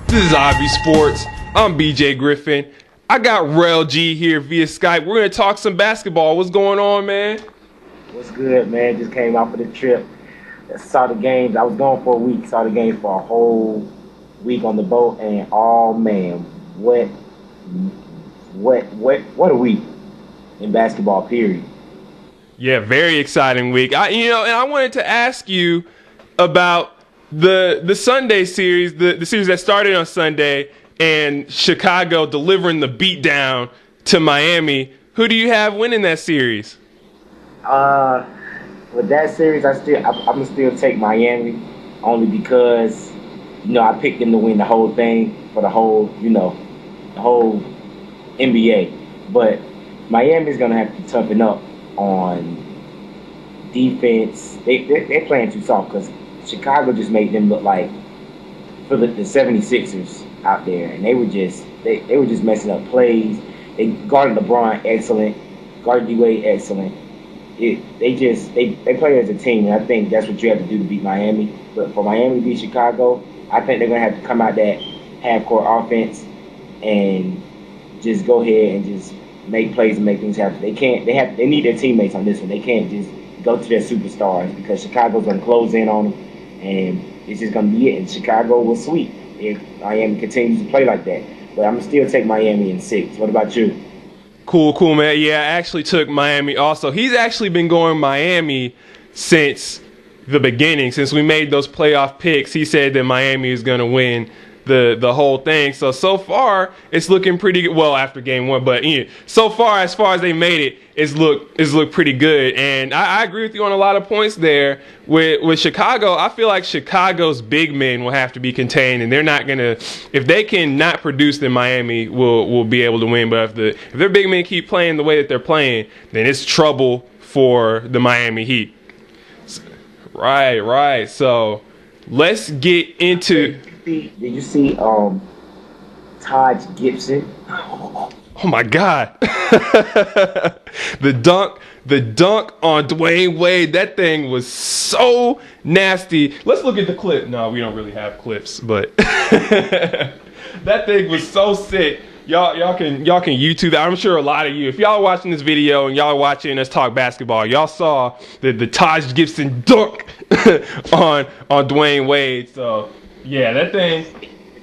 This is Ivy Sports. I'm BJ Griffin. I got Rell G here via Skype. We're going to talk some basketball. What's going on, man? What's good, man? Just came off of the trip. Saw the games. I was gone for a week. Saw the game for a whole week on the boat, and oh man, what a week in basketball. Period. Yeah, very exciting week. And I wanted to ask you about the Sunday series, the series that started on Sunday, and Chicago delivering the beatdown to Miami. Who do you have winning that series? With that series, I'm gonna still take Miami, only because I picked them to win the whole thing for the whole NBA. But Miami's gonna have to toughen up on defense. They're playing too soft because Chicago just made them look like for the 76ers out there, and they were just messing up plays. They guarded LeBron excellent, guarded D-Wade excellent. They play as a team, and I think that's what you have to do to beat Miami. But for Miami to beat Chicago, I think they're gonna have to come out that half-court offense and just go ahead and just make plays and make things happen. They need their teammates on this one. They can't just go to their superstars because Chicago's gonna close in on them, and it's just gonna be it. And Chicago will sweep if Miami continues to play like that. But I'm gonna still take Miami in 6. What about you? Cool, man. Yeah, I actually took Miami also. He's actually been going Miami since the beginning, since we made those playoff picks. He said that Miami is going to win the whole thing. So far, it's looking pretty good. Well, after game one, but so far as they made it, it's looked pretty good. And I agree with you on a lot of points there. With Chicago, I feel like Chicago's big men will have to be contained, and they're not gonna. If they can not produce, then Miami will be able to win. But if their big men keep playing the way that they're playing, then it's trouble for the Miami Heat. Right. So let's get into. Did you see Taj Gibson? Oh my God. The dunk on Dwayne Wade, that thing was so nasty. Let's look at the clip. No, we don't really have clips, but that thing was so sick. Y'all can YouTube that. I'm sure a lot of you, if y'all are watching this video and y'all are watching us talk basketball, y'all saw the Taj Gibson dunk on Dwayne Wade. So yeah, that thing.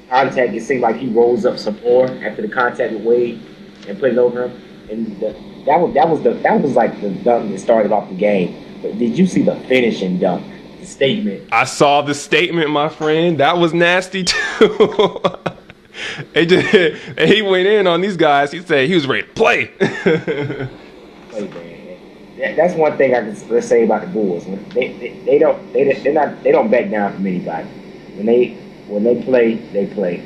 Contact, it seemed like he rose up some more after the contact with Wade and put it over him. And that was like the dunk that started off the game. But did you see the finishing dunk? The statement. I saw the statement, my friend. That was nasty too. He went in on these guys. He said he was ready to play. That's one thing I can say about the Bulls. They don't back down from anybody. When they play, they play.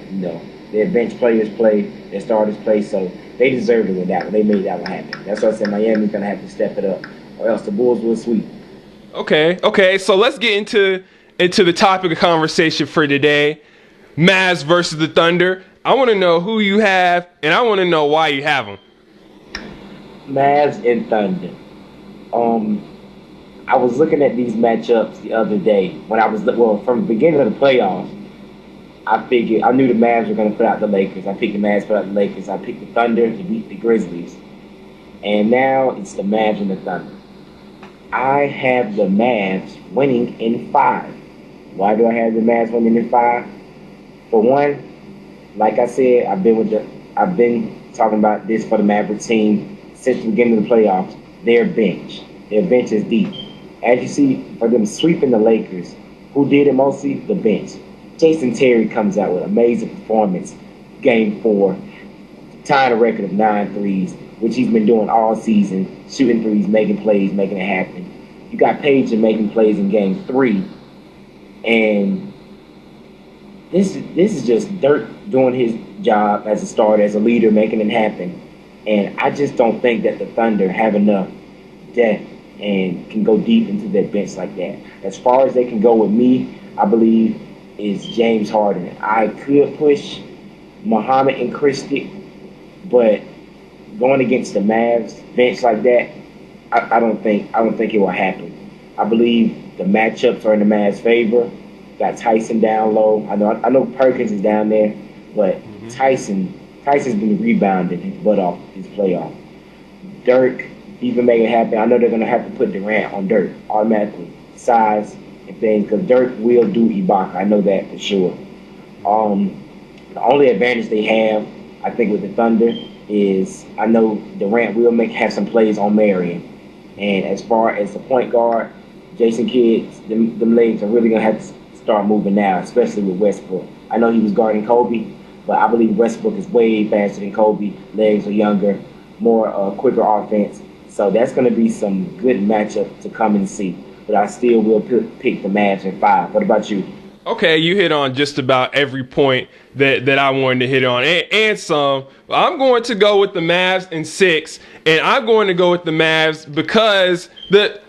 Their bench players play, their starters play, so they deserve to win that one. They made that one happen. That's why I said Miami's gonna have to step it up, or else the Bulls will sweep. Okay. So let's get into the topic of conversation for today: Mavs versus the Thunder. I want to know who you have, and I want to know why you have them. Mavs and Thunder. I was looking at these matchups the other day when from the beginning of the playoffs. I knew the Mavs were going to put out the Lakers. I picked the Mavs to put out the Lakers. I picked the Thunder to beat the Grizzlies. And now it's the Mavs and the Thunder. I have the Mavs winning in 5. Why do I have the Mavs winning in 5? For one, like I said, I've been talking about this for the Mavericks team since the beginning of the playoffs. Their bench is deep. As you see, for them sweeping the Lakers, who did it mostly? The bench. Jason Terry comes out with an amazing performance, Game 4, tying a record of 9 threes, which he's been doing all season, shooting threes, making plays, making it happen. You got Page making plays in Game 3, and this is just Dirk doing his job as a starter, as a leader, making it happen. And I just don't think that the Thunder have enough depth and can go deep into their bench like that. As far as they can go with me, I believe, is James Harden. I could push Muhammad and Christie, but going against the Mavs bench like that, I don't think it will happen. I believe the matchups are in the Mavs' favor. Got Tyson down low. I know Perkins is down there. but Tyson's been rebounding his butt off his playoff. Dirk, he's been making it happen. I know they're gonna have to put Durant on Dirk automatically, size and things, because Dirk will do Ibaka. I know that for sure. The only advantage they have, I think, with the Thunder is I know Durant will have some plays on Marion. And as far as the point guard, Jason Kidd, them legs are really going to have to start moving now, especially with Westbrook. I know he was guarding Kobe, but I believe Westbrook is way faster than Kobe. Legs are younger, more quicker offense. So that's going to be some good matchup to come and see. But I still will pick the Mavs in 5. What about you? Okay, you hit on just about every point that I wanted to hit on, and some. I'm going to go with the Mavs in 6, and I'm going to go with the Mavs because the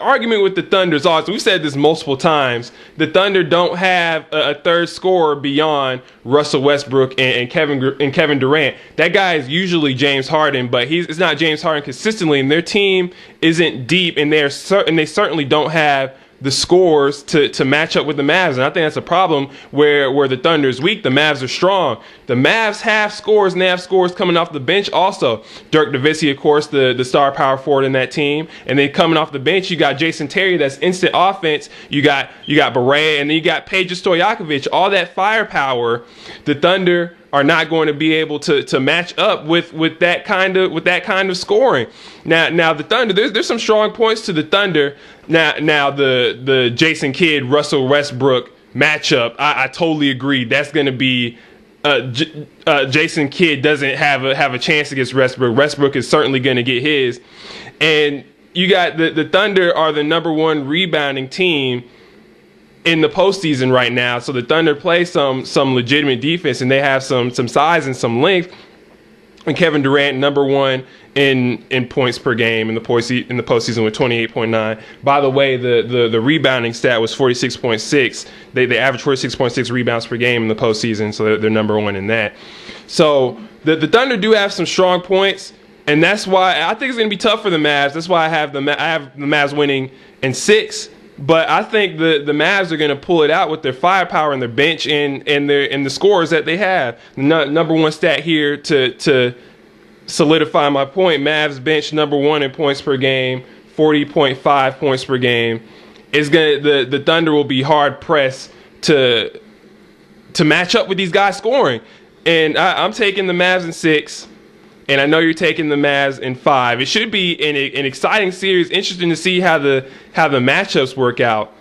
argument with the Thunder is awesome. We've said this multiple times. The Thunder don't have a third scorer beyond Russell Westbrook and Kevin Durant. That guy is usually James Harden, but it's not James Harden consistently, and their team isn't deep, and they certainly don't have the scores to match up with the Mavs. And I think that's a problem where the Thunder is weak. The Mavs are strong. The Mavs have scores, and they have scores coming off the bench also. Dirk Nowitzki, of course, the star power forward in that team. And then coming off the bench, you got Jason Terry, that's instant offense. You got Barea, and then you got Peja Stojakovic. All that firepower, the Thunder are not going to be able to match up with that kind of scoring. Now the Thunder, there's some strong points to the Thunder. Now the Jason Kidd Russell Westbrook matchup, I totally agree. That's going to be Jason Kidd doesn't have a chance against Westbrook. Westbrook is certainly going to get his. And you got the Thunder are the number 1 rebounding team in the postseason right now. So the Thunder play some legitimate defense, and they have some size and some length. And Kevin Durant, number 1 in points per game in the postseason with 28.9. By the way, the rebounding stat was 46.6. They average 46.6 rebounds per game in the postseason, so they're number 1 in that. So the Thunder do have some strong points, and that's why I think it's going to be tough for the Mavs. That's why I have the Mavs winning in 6. But I think the Mavs are going to pull it out with their firepower and their bench and the scores that they have. Number 1 stat here to solidify my point: Mavs bench number 1 in points per game, 40.5 points per game. The Thunder will be hard pressed to match up with these guys scoring. And I'm taking the Mavs in 6. And I know you're taking the Mavs in 5. It should be an exciting series. Interesting to see how the matchups work out.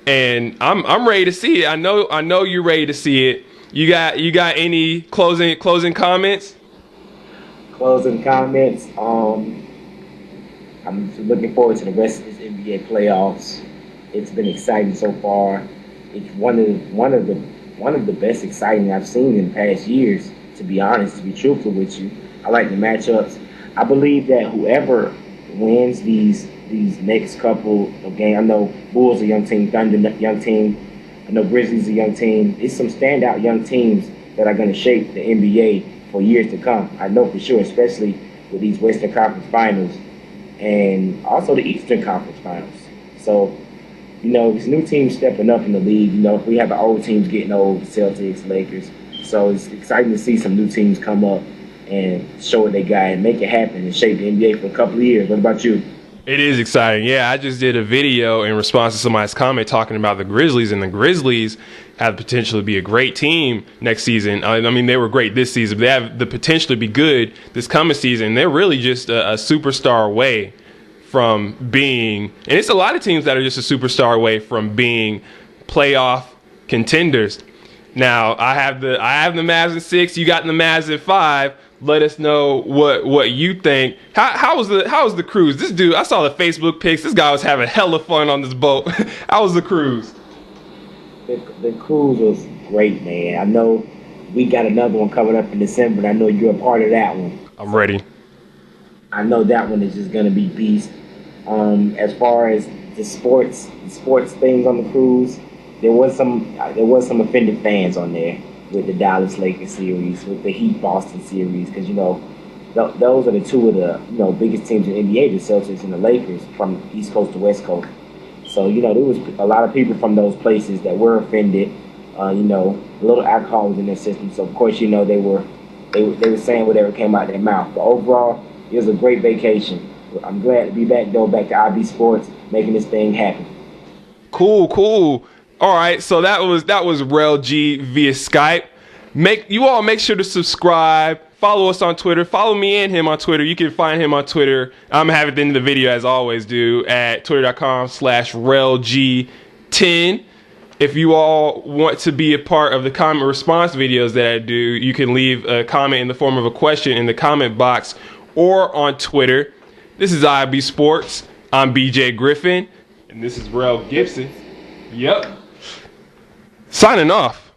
And I'm ready to see it. I know you're ready to see it. You got any closing comments? Closing comments. I'm looking forward to the rest of this NBA playoffs. It's been exciting so far. It's one of the best exciting I've seen in the past years. To be honest, to be truthful with you. I like the matchups. I believe that whoever wins these next couple of games, I know Bulls are a young team, Thunder young team, I know Grizzlies a young team. It's some standout young teams that are going to shape the NBA for years to come. I know for sure, especially with these Western Conference Finals and also the Eastern Conference Finals. So, it's new teams stepping up in the league. We have the old teams getting old, Celtics, Lakers. So it's exciting to see some new teams come up and show what they got and make it happen and shape the NBA for a couple of years. What about you? It is exciting. Yeah, I just did a video in response to somebody's comment talking about the Grizzlies, and the Grizzlies have the potential to be a great team next season. I mean, they were great this season, but they have the potential to be good this coming season. They're really just a superstar away from being, and it's a lot of teams that are just a superstar away from being playoff contenders. Now, I have the Mavs in 6. You got the Mavs in 5. Let us know what you think. How was the cruise? This dude, I saw the Facebook pics. This guy was having hella fun on this boat. How was the cruise? The cruise was great, man. I know we got another one coming up in December, and I know you're a part of that one. I'm ready. I know that one is just gonna be beast. As far as the sports things on the cruise, there was some offended fans on there with the Dallas Lakers series, with the Heat Boston series, because those are the two of the biggest teams in the NBA, the Celtics and the Lakers, from East Coast to West Coast. So there was a lot of people from those places that were offended. You know, a little alcohol was in their system, so of course, you know, they were saying whatever came out of their mouth. But overall, it was a great vacation. I'm glad to be back to IB Sports, making this thing happen. Cool. All right, so that was Rell G via Skype. Make sure to subscribe. Follow us on Twitter. Follow me and him on Twitter. You can find him on Twitter. I'm going to have it at the end of the video, as I always do, at twitter.com/RellG10. If you all want to be a part of the comment response videos that I do, you can leave a comment in the form of a question in the comment box or on Twitter. This is IB Sports. I'm BJ Griffin. And this is Rell Gibson. Yep. Signing off.